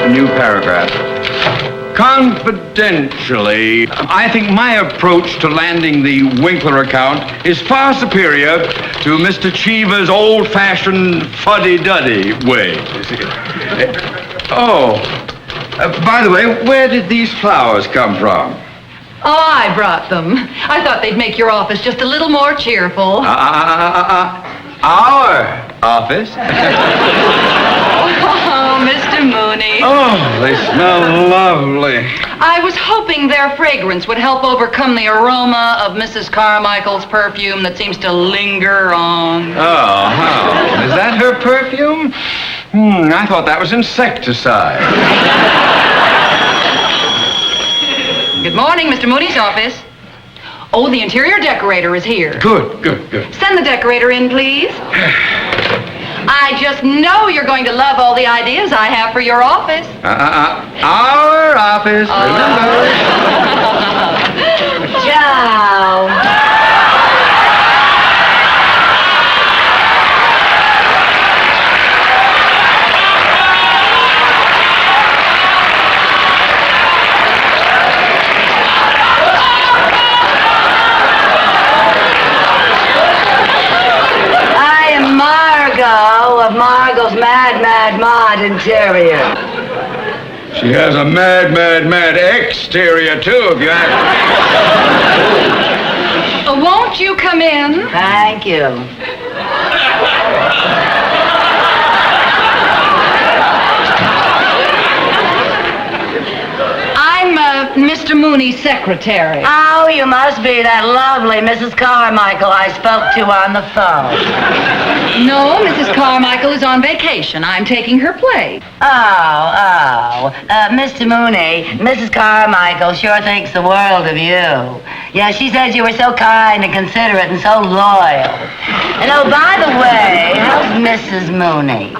new paragraph. Confidentially, I think my approach to landing the Winkler account is far superior to Mr. Cheever's old-fashioned fuddy-duddy way. By the way, where did these flowers come from? Oh, I brought them. I thought they'd make your office just a little more cheerful. Our office? Oh, Mr. Mooney. Oh, they smell lovely. I was hoping their fragrance would help overcome the aroma of Mrs. Carmichael's perfume that seems to linger on. Oh, how? Is that her perfume? I thought that was insecticide. Good morning, Mr. Mooney's office. Oh, the interior decorator is here. Good. Send the decorator in, please. I just know you're going to love all the ideas I have for your office. Our office, remember? Ciao. Of Margot's Mad Mod interior. She has a mad exterior, too, if you ask me. Won't you come in? Thank you. I'm Mr. Mooney's secretary. Oh, you must be that lovely Mrs. Carmichael I spoke to on the phone. No, Mrs. Carmichael is on vacation. I'm taking her place. Mr. Mooney, Mrs. Carmichael sure thinks the world of you. Yeah, she said you were so kind and considerate and so loyal. And oh, by the way, how's Mrs. Mooney?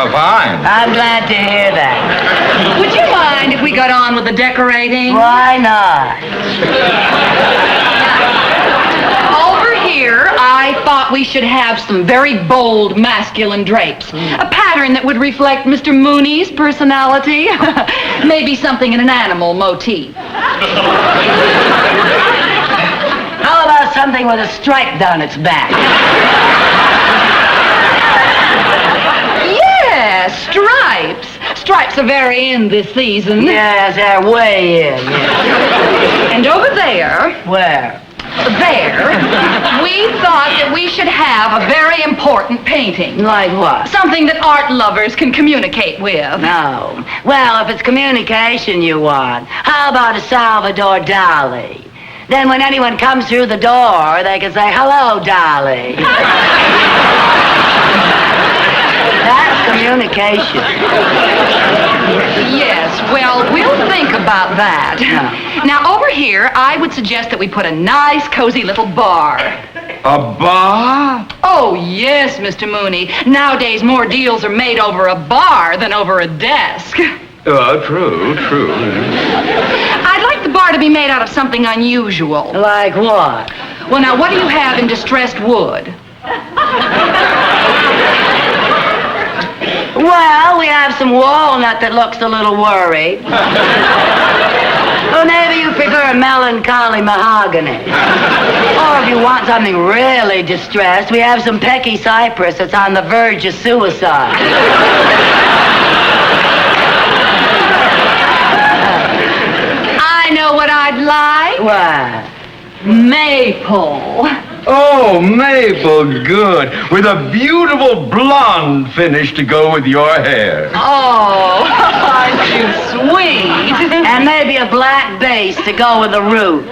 Fine. I'm glad to hear that. Would you mind if we got on with the decorating? Why not? Over here, I thought we should have some very bold masculine drapes. A pattern that would reflect Mr. Mooney's personality. Maybe something in an animal motif. How about something with a stripe down its back? Stripes. Stripes are very in this season. Yes, they're way in. Yes. And over there. Where? There. We thought that we should have a very important painting. Like what? Something that art lovers can communicate with. No. Well, if it's communication you want, how about a Salvador Dali? Then when anyone comes through the door, they can say, "Hello, Dali." That's communication. Yes, well, we'll think about that. Yeah. Now, over here, I would suggest that we put a nice, cozy little bar. A bar? Oh, yes, Mr. Mooney. Nowadays, more deals are made over a bar than over a desk. True. I'd like the bar to be made out of something unusual. Like what? Well, now, what do you have in distressed wood? Well, we have some walnut that looks a little worried. Or maybe you prefer melancholy mahogany. Or if you want something really distressed, we have some pecky cypress that's on the verge of suicide. I know what I'd like. What? Maple. Oh, maple, good. With a beautiful blonde finish to go with your hair. Oh, aren't you sweet? And maybe a black base to go with the root.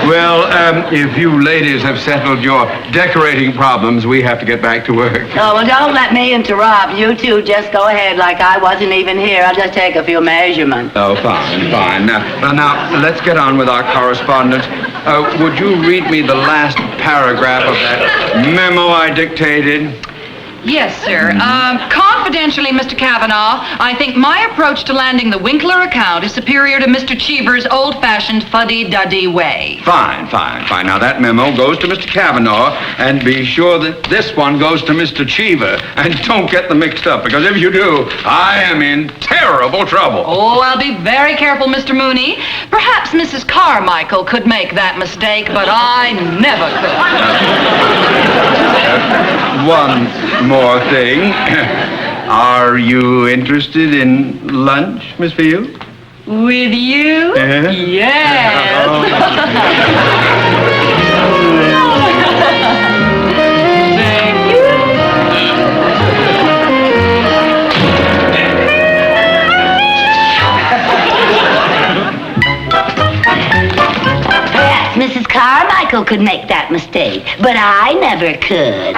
Well, if you ladies have settled your decorating problems, we have to get back to work. Oh, well, don't let me interrupt. You two just go ahead like I wasn't even here. I'll just take a few measurements. Oh, fine. Now, let's get on with our correspondence. Would you read me the last paragraph of that memo I dictated? Yes, sir. Confidentially, Mr. Kavanaugh, I think my approach to landing the Winkler account is superior to Mr. Cheever's old-fashioned fuddy-duddy way. Fine. Now, that memo goes to Mr. Kavanaugh, and be sure that this one goes to Mr. Cheever. And don't get them mixed up, because if you do, I am in terrible trouble. Oh, I'll be very careful, Mr. Mooney. Perhaps Mrs. Carmichael could make that mistake, but I never could. One more thing. Are you interested in lunch, Miss Field? With you? Yes. Mrs. Carmichael could make that mistake, but I never could.